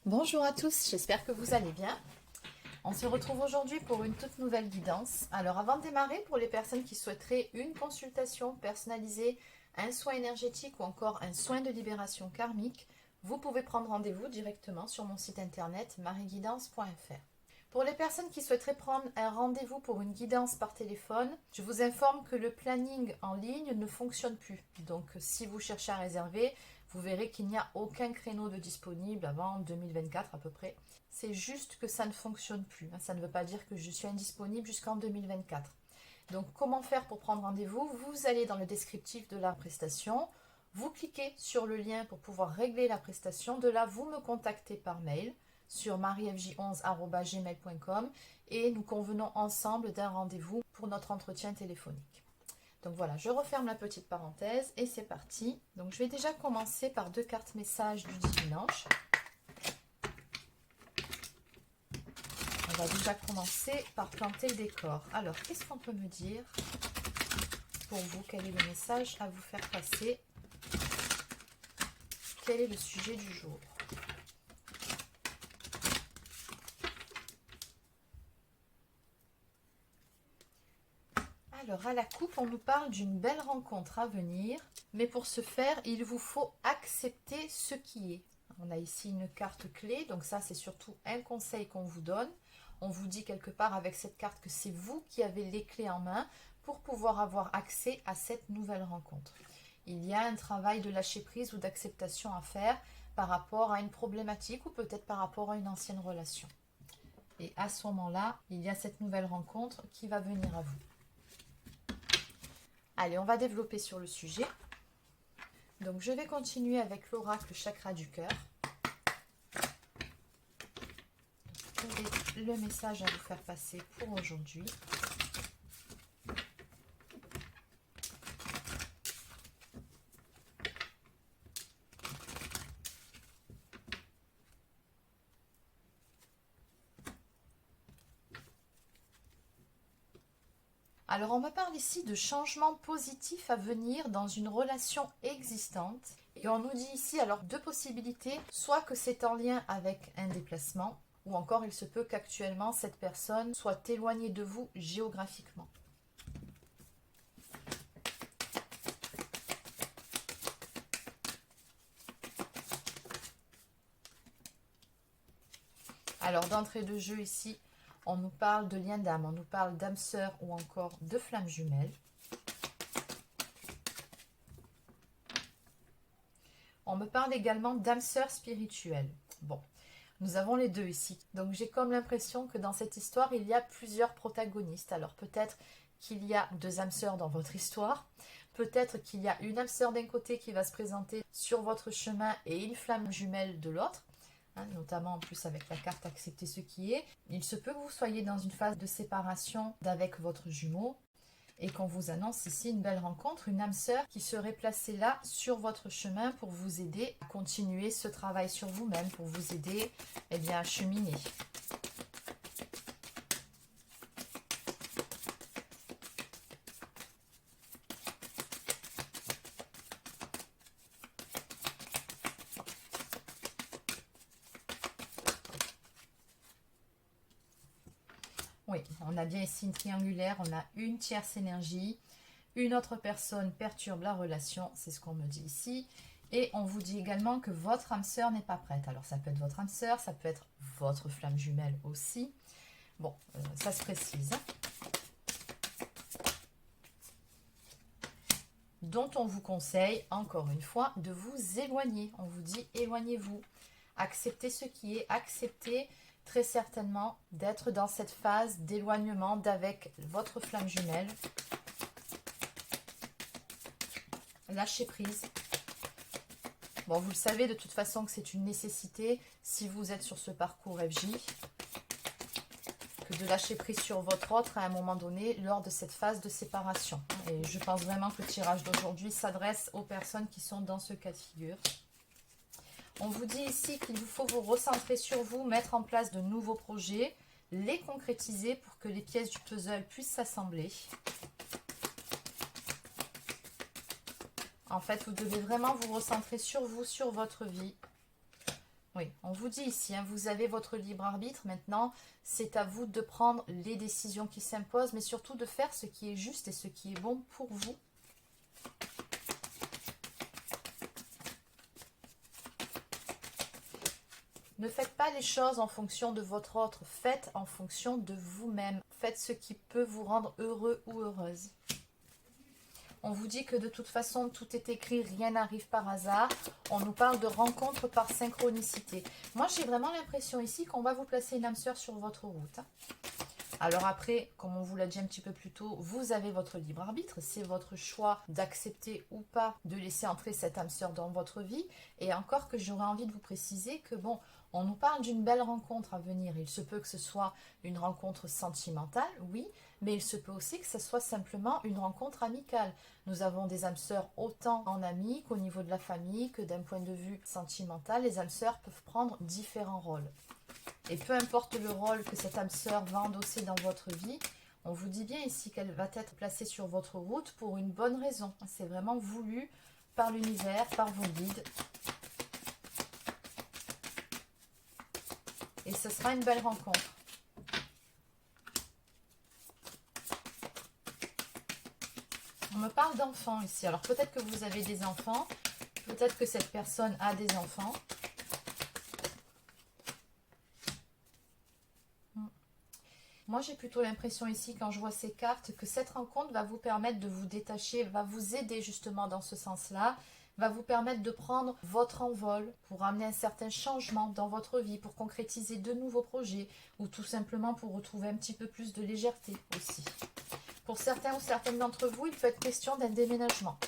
Bonjour à tous, j'espère que vous allez bien. On se retrouve aujourd'hui pour une toute nouvelle guidance. Alors avant de démarrer, pour les personnes qui souhaiteraient une consultation personnalisée, un soin énergétique ou encore un soin de libération karmique, vous pouvez prendre rendez-vous directement sur mon site internet marieguidance.fr. Pour les personnes qui souhaiteraient prendre un rendez-vous pour une guidance par téléphone, je vous informe que le planning en ligne ne fonctionne plus. Donc si vous cherchez à réserver, vous verrez qu'il n'y a aucun créneau de disponible avant 2024 à peu près. C'est juste que ça ne fonctionne plus. Ça ne veut pas dire que je suis indisponible jusqu'en 2024. Donc comment faire pour prendre rendez-vous? Vous allez dans le descriptif de la prestation, vous cliquez sur le lien pour pouvoir régler la prestation. De là, vous me contactez par mail sur mariefj11@gmail.com et nous convenons ensemble d'un rendez-vous pour notre entretien téléphonique. Donc voilà, je referme la petite parenthèse et c'est parti. Donc je vais déjà commencer par deux cartes messages du dimanche. On va déjà commencer par planter le décor. Alors, qu'est-ce qu'on peut me dire pour vous? Quel est le message à vous faire passer? Quel est le sujet du jour? Alors, à la coupe, on nous parle d'une belle rencontre à venir, mais pour ce faire, il vous faut accepter ce qui est. On a ici une carte clé, donc ça, c'est surtout un conseil qu'on vous donne. On vous dit quelque part avec cette carte que c'est vous qui avez les clés en main pour pouvoir avoir accès à cette nouvelle rencontre. Il y a un travail de lâcher prise ou d'acceptation à faire par rapport à une problématique ou peut-être par rapport à une ancienne relation. Et à ce moment-là, il y a cette nouvelle rencontre qui va venir à vous. Allez, on va développer sur le sujet. Donc, je vais continuer avec l'oracle chakra du cœur. Quel est le message à vous faire passer pour aujourd'hui? Alors, on me parle ici de changements positifs à venir dans une relation existante. Et on nous dit ici, alors, deux possibilités. Soit que c'est en lien avec un déplacement, ou encore il se peut qu'actuellement cette personne soit éloignée de vous géographiquement. Alors, d'entrée de jeu ici, on nous parle de lien d'âme, on nous parle d'âme sœur ou encore de flamme jumelle. On me parle également d'âme sœur spirituelle. Bon, nous avons les deux ici. Donc j'ai comme l'impression que dans cette histoire, il y a plusieurs protagonistes. Alors peut-être qu'il y a deux âmes sœurs dans votre histoire. Peut-être qu'il y a une âme sœur d'un côté qui va se présenter sur votre chemin et une flamme jumelle de l'autre. Notamment en plus avec la carte accepter ce qui est. Il se peut que vous soyez dans une phase de séparation d'avec votre jumeau et qu'on vous annonce ici une belle rencontre, une âme sœur qui serait placée là sur votre chemin pour vous aider à continuer ce travail sur vous-même, pour vous aider à cheminer. Oui, on a bien ici une triangulaire, on a une tierce énergie, une autre personne perturbe la relation, c'est ce qu'on me dit ici. Et on vous dit également que votre âme sœur n'est pas prête. Alors ça peut être votre âme sœur, ça peut être votre flamme jumelle aussi. Bon, ça se précise. Dont on vous conseille, encore une fois, de vous éloigner. On vous dit éloignez-vous. Acceptez ce qui est, acceptez très certainement d'être dans cette phase d'éloignement d'avec votre flamme jumelle. Lâchez prise. Bon, vous le savez de toute façon que c'est une nécessité si vous êtes sur ce parcours FJ, que de lâcher prise sur votre autre à un moment donné lors de cette phase de séparation. Et je pense vraiment que le tirage d'aujourd'hui s'adresse aux personnes qui sont dans ce cas de figure. On vous dit ici qu'il vous faut vous recentrer sur vous, mettre en place de nouveaux projets, les concrétiser pour que les pièces du puzzle puissent s'assembler. En fait, vous devez vraiment vous recentrer sur vous, sur votre vie, Oui, on vous dit ici, hein, vous avez votre libre arbitre. Maintenant, c'est à vous de prendre les décisions qui s'imposent, mais surtout de faire ce qui est juste et ce qui est bon pour vous. Ne faites pas les choses en fonction de votre autre, faites en fonction de vous-même. Faites ce qui peut vous rendre heureux ou heureuse. On vous dit que de toute façon, tout est écrit, rien n'arrive par hasard. On nous parle de rencontres par synchronicité. Moi, j'ai vraiment l'impression ici qu'on va vous placer une âme sœur sur votre route. Alors après, comme on vous l'a dit un petit peu plus tôt, vous avez votre libre arbitre. C'est votre choix d'accepter ou pas de laisser entrer cette âme sœur dans votre vie. Et encore que j'aurais envie de vous préciser que bon, on nous parle d'une belle rencontre à venir. Il se peut que ce soit une rencontre sentimentale, oui, mais il se peut aussi que ce soit simplement une rencontre amicale. Nous avons des âmes sœurs autant en amis qu'au niveau de la famille, que d'un point de vue sentimental. Les âmes sœurs peuvent prendre différents rôles. Et peu importe le rôle que cette âme sœur va endosser dans votre vie, on vous dit bien ici qu'elle va être placée sur votre route pour une bonne raison. C'est vraiment voulu par l'univers, par vos guides. Et ce sera une belle rencontre. On me parle d'enfants ici. Alors peut-être que vous avez des enfants, peut-être que cette personne a des enfants. Moi, j'ai plutôt l'impression ici, quand je vois ces cartes, que cette rencontre va vous permettre de vous détacher, va vous aider justement dans ce sens-là, va vous permettre de prendre votre envol pour amener un certain changement dans votre vie, pour concrétiser de nouveaux projets ou tout simplement pour retrouver un petit peu plus de légèreté aussi. Pour certains ou certaines d'entre vous, il peut être question d'un déménagement.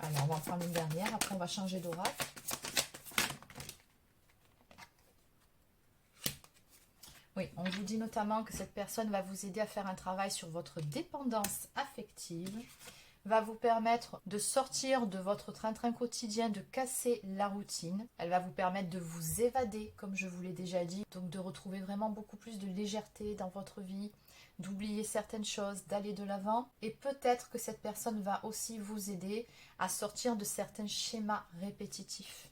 Alors, on va en prendre une dernière, après on va changer d'oracle. Oui, on vous dit notamment que cette personne va vous aider à faire un travail sur votre dépendance affective, va vous permettre de sortir de votre train-train quotidien, de casser la routine. Elle va vous permettre de vous évader, comme je vous l'ai déjà dit, donc de retrouver vraiment beaucoup plus de légèreté dans votre vie, d'oublier certaines choses, d'aller de l'avant. Et peut-être que cette personne va aussi vous aider à sortir de certains schémas répétitifs.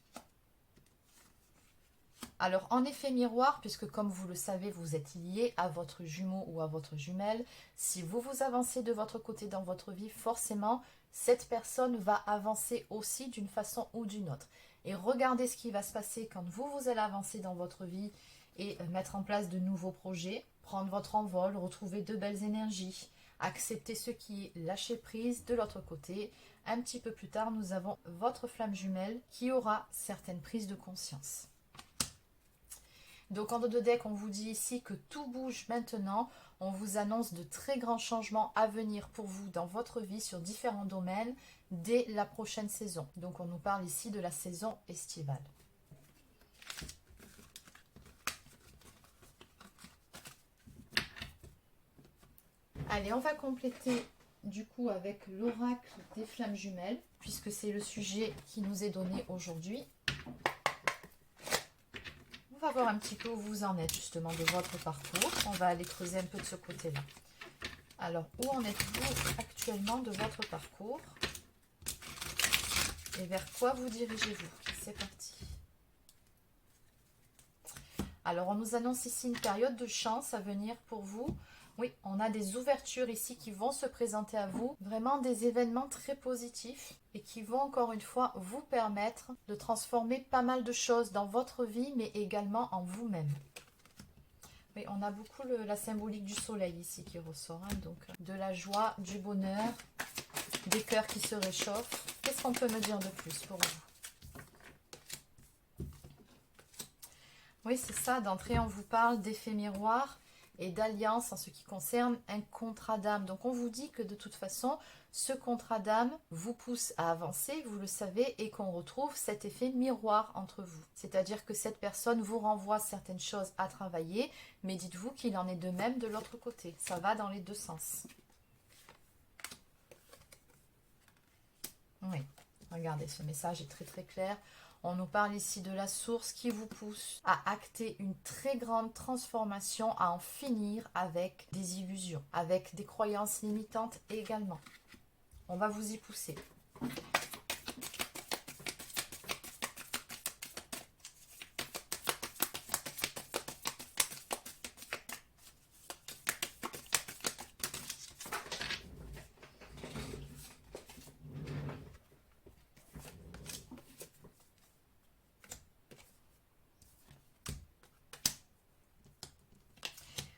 Alors, en effet miroir, puisque comme vous le savez, vous êtes lié à votre jumeau ou à votre jumelle, si vous vous avancez de votre côté dans votre vie, forcément, cette personne va avancer aussi d'une façon ou d'une autre. Et regardez ce qui va se passer quand vous allez avancer dans votre vie et mettre en place de nouveaux projets, prendre votre envol, retrouver de belles énergies, accepter ce qui est lâcher prise de l'autre côté. Un petit peu plus tard, nous avons votre flamme jumelle qui aura certaines prises de conscience. Donc en dos de deck, on vous dit ici que tout bouge maintenant. On vous annonce de très grands changements à venir pour vous dans votre vie sur différents domaines dès la prochaine saison. Donc on nous parle ici de la saison estivale. Allez, on va compléter du coup avec l'oracle des flammes jumelles, puisque c'est le sujet qui nous est donné aujourd'hui. On va voir un petit peu où vous en êtes justement de votre parcours. On va aller creuser un peu de ce côté-là. Alors, où en êtes-vous actuellement de votre parcours? Et vers quoi vous dirigez-vous? C'est parti. Alors, on nous annonce ici une période de chance à venir pour vous. Oui, on a des ouvertures ici qui vont se présenter à vous. Vraiment des événements très positifs et qui vont encore une fois vous permettre de transformer pas mal de choses dans votre vie, mais également en vous-même. Oui, on a beaucoup la symbolique du soleil ici qui ressort. Hein, donc, de la joie, du bonheur, des cœurs qui se réchauffent. Qu'est-ce qu'on peut me dire de plus pour vous? Oui, c'est ça. D'entrée, on vous parle d'effet miroir et d'alliance en ce qui concerne un contrat d'âme. Donc on vous dit que de toute façon, ce contrat d'âme vous pousse à avancer, vous le savez, et qu'on retrouve cet effet miroir entre vous. C'est-à-dire que cette personne vous renvoie certaines choses à travailler, mais dites-vous qu'il en est de même de l'autre côté. Ça va dans les deux sens. Oui, regardez, ce message est très très clair. On nous parle ici de la source qui vous pousse à acter une très grande transformation, à en finir avec des illusions, avec des croyances limitantes également. On va vous y pousser.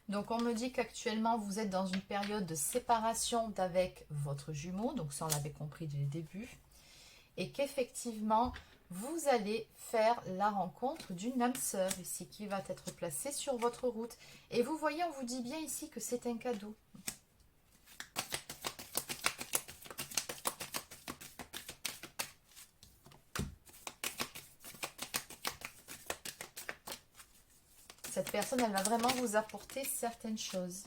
Donc on me dit qu'actuellement vous êtes dans une période de séparation d'avec votre jumeau, donc ça on l'avait compris dès le début, et qu'effectivement vous allez faire la rencontre d'une âme sœur ici qui va être placée sur votre route. Et vous voyez, on vous dit bien ici que c'est un cadeau. Cette personne, elle va vraiment vous apporter certaines choses.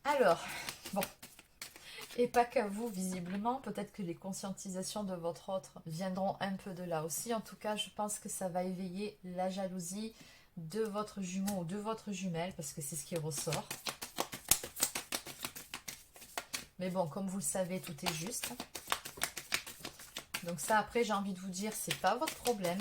Alors, bon, et pas qu'à vous, visiblement. Peut-être que les conscientisations de votre autre viendront un peu de là aussi. En tout cas, je pense que ça va éveiller la jalousie de votre jumeau ou de votre jumelle, parce que c'est ce qui ressort. Mais bon, comme vous le savez, tout est juste. Donc ça, après, j'ai envie de vous dire, c'est pas votre problème.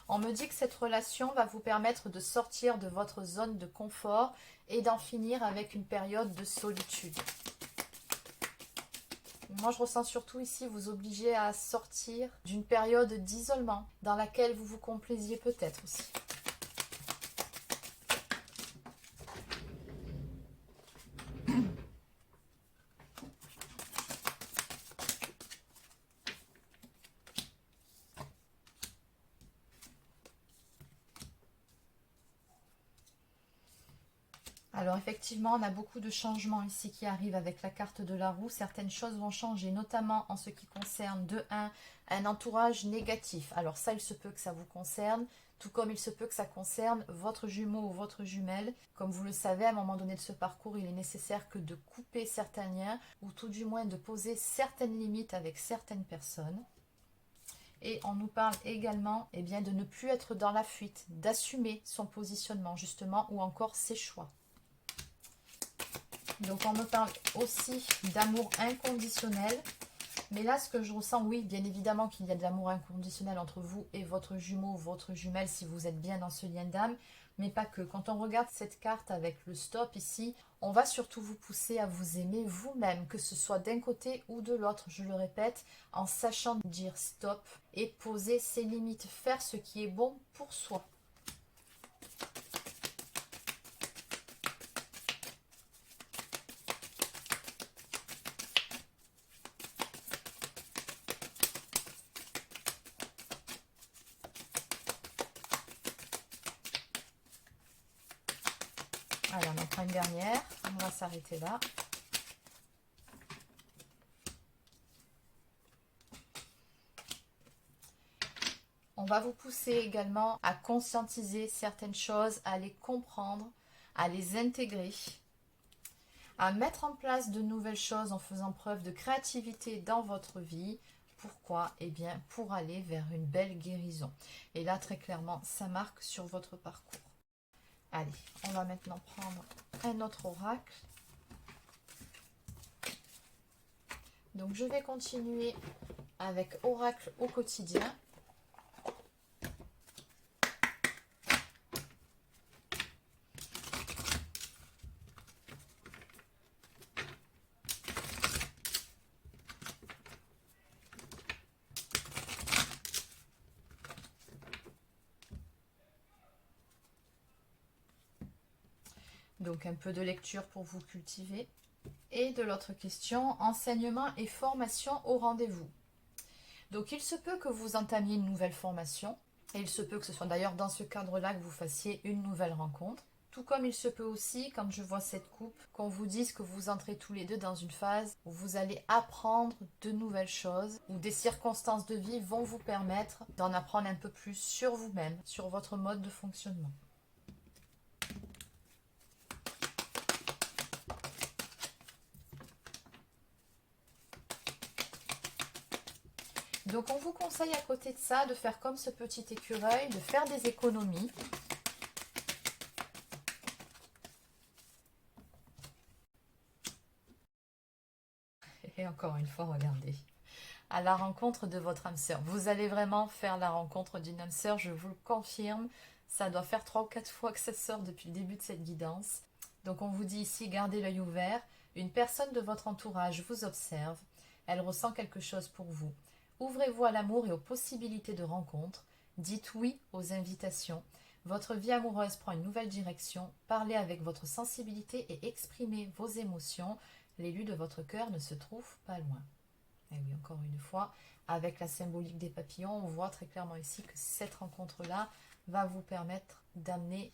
On me dit que cette relation va vous permettre de sortir de votre zone de confort et d'en finir avec une période de solitude. Moi, je ressens surtout ici vous obliger à sortir d'une période d'isolement dans laquelle vous vous complaisiez peut-être aussi. Alors effectivement, on a beaucoup de changements ici qui arrivent avec la carte de la roue. Certaines choses vont changer, notamment en ce qui concerne de un entourage négatif. Alors ça, il se peut que ça vous concerne, tout comme il se peut que ça concerne votre jumeau ou votre jumelle. Comme vous le savez, à un moment donné de ce parcours, il est nécessaire que de couper certains liens, ou tout du moins de poser certaines limites avec certaines personnes. Et on nous parle également bien, de ne plus être dans la fuite, d'assumer son positionnement justement, ou encore ses choix. Donc on me parle aussi d'amour inconditionnel. Mais là, ce que je ressens, oui, bien évidemment qu'il y a de l'amour inconditionnel entre vous et votre jumeau ou votre jumelle si vous êtes bien dans ce lien d'âme. Mais pas que. Quand on regarde cette carte avec le stop ici, on va surtout vous pousser à vous aimer vous-même, que ce soit d'un côté ou de l'autre, je le répète, en sachant dire stop et poser ses limites, faire ce qui est bon pour soi. Allez, on en prend une dernière. On va s'arrêter là. On va vous pousser également à conscientiser certaines choses, à les comprendre, à les intégrer, à mettre en place de nouvelles choses en faisant preuve de créativité dans votre vie. Pourquoi? Eh bien, pour aller vers une belle guérison. Et là, très clairement, ça marque sur votre parcours. Allez, on va maintenant prendre un autre oracle. Donc, je vais continuer avec oracle au quotidien. Donc un peu de lecture pour vous cultiver. Et de l'autre question, enseignement et formation au rendez-vous. Donc il se peut que vous entamiez une nouvelle formation. Et il se peut que ce soit d'ailleurs dans ce cadre-là que vous fassiez une nouvelle rencontre. Tout comme il se peut aussi, quand je vois cette coupe, qu'on vous dise que vous entrez tous les deux dans une phase où vous allez apprendre de nouvelles choses, où des circonstances de vie vont vous permettre d'en apprendre un peu plus sur vous-même, sur votre mode de fonctionnement. Donc on vous conseille à côté de ça de faire comme ce petit écureuil, de faire des économies. Et encore une fois, regardez, à la rencontre de votre âme sœur. Vous allez vraiment faire la rencontre d'une âme sœur, je vous le confirme. Ça doit faire 3 ou 4 fois que ça sort depuis le début de cette guidance. Donc on vous dit ici, gardez l'œil ouvert. Une personne de votre entourage vous observe. Elle ressent quelque chose pour vous. Ouvrez-vous à l'amour et aux possibilités de rencontre. Dites oui aux invitations. Votre vie amoureuse prend une nouvelle direction. Parlez avec votre sensibilité et exprimez vos émotions. L'élu de votre cœur ne se trouve pas loin. Et oui, encore une fois, avec la symbolique des papillons, on voit très clairement ici que cette rencontre-là va vous permettre d'amener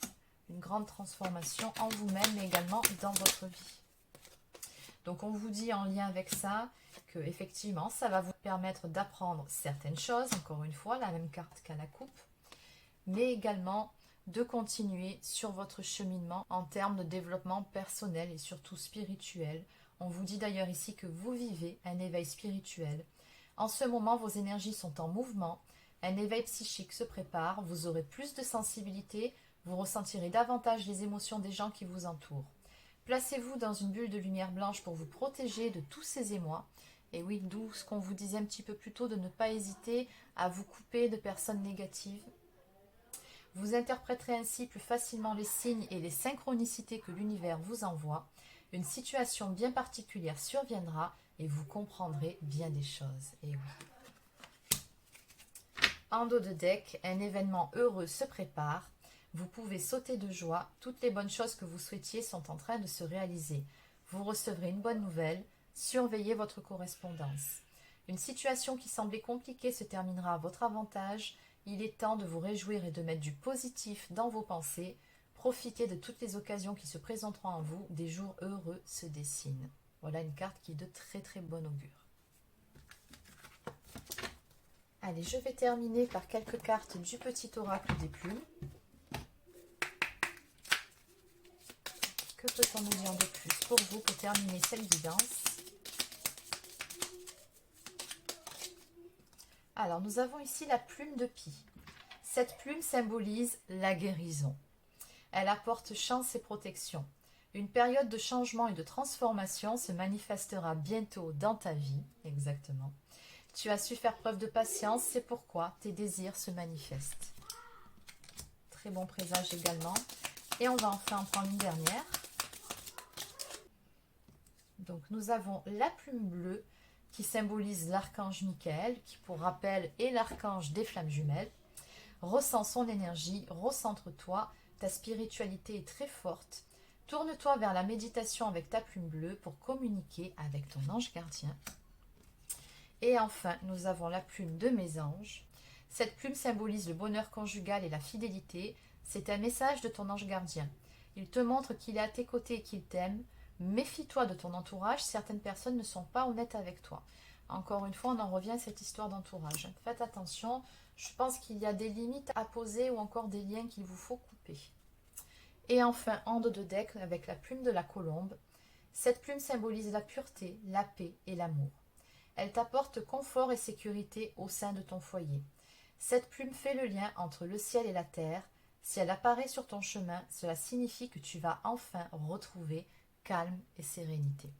une grande transformation en vous-même, mais également dans votre vie. Donc on vous dit en lien avec ça que effectivement ça va vous permettre d'apprendre certaines choses, encore une fois, la même carte qu'à la coupe, mais également de continuer sur votre cheminement en termes de développement personnel et surtout spirituel. On vous dit d'ailleurs ici que vous vivez un éveil spirituel. En ce moment, vos énergies sont en mouvement, un éveil psychique se prépare, vous aurez plus de sensibilité, vous ressentirez davantage les émotions des gens qui vous entourent. Placez-vous dans une bulle de lumière blanche pour vous protéger de tous ces émois. Et oui, d'où ce qu'on vous disait un petit peu plus tôt, de ne pas hésiter à vous couper de personnes négatives. Vous interpréterez ainsi plus facilement les signes et les synchronicités que l'univers vous envoie. Une situation bien particulière surviendra et vous comprendrez bien des choses. Et oui. En dos de deck, un événement heureux se prépare. Vous pouvez sauter de joie. Toutes les bonnes choses que vous souhaitiez sont en train de se réaliser. Vous recevrez une bonne nouvelle. Surveillez votre correspondance. Une situation qui semblait compliquée se terminera à votre avantage. Il est temps de vous réjouir et de mettre du positif dans vos pensées. Profitez de toutes les occasions qui se présenteront à vous. Des jours heureux se dessinent. Voilà une carte qui est de très très bon augure. Allez, je vais terminer par quelques cartes du petit oracle des plumes. Que peut-on nous dire de plus pour vous pour terminer cette guidance? Alors, nous avons ici la plume de Pie. Cette plume symbolise la guérison. Elle apporte chance et protection. Une période de changement et de transformation se manifestera bientôt dans ta vie. Exactement. Tu as su faire preuve de patience, c'est pourquoi tes désirs se manifestent. Très bon présage également. Et on va enfin en prendre une dernière. Donc nous avons la plume bleue qui symbolise l'archange Michael, qui pour rappel est l'archange des flammes jumelles. Ressens son énergie, recentre-toi, ta spiritualité est très forte. Tourne-toi vers la méditation avec ta plume bleue pour communiquer avec ton ange gardien. Et enfin, nous avons la plume de Mésange. Cette plume symbolise le bonheur conjugal et la fidélité. C'est un message de ton ange gardien. Il te montre qu'il est à tes côtés et qu'il t'aime. Méfie-toi de ton entourage, certaines personnes ne sont pas honnêtes avec toi. Encore une fois, on en revient à cette histoire d'entourage. Faites attention, je pense qu'il y a des limites à poser ou encore des liens qu'il vous faut couper. Et enfin, en dos de deck, avec la plume de la colombe. Cette plume symbolise la pureté, la paix et l'amour. Elle t'apporte confort et sécurité au sein de ton foyer. Cette plume fait le lien entre le ciel et la terre. Si elle apparaît sur ton chemin, cela signifie que tu vas enfin retrouver calme et sérénité.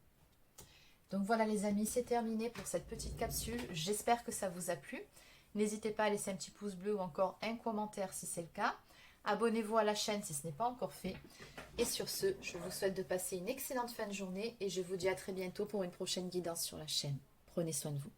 Donc voilà les amis, c'est terminé pour cette petite capsule. J'espère que ça vous a plu. N'hésitez pas à laisser un petit pouce bleu ou encore un commentaire si c'est le cas. Abonnez-vous à la chaîne si ce n'est pas encore fait. Et sur ce, je vous souhaite de passer une excellente fin de journée et je vous dis à très bientôt pour une prochaine guidance sur la chaîne. Prenez soin de vous.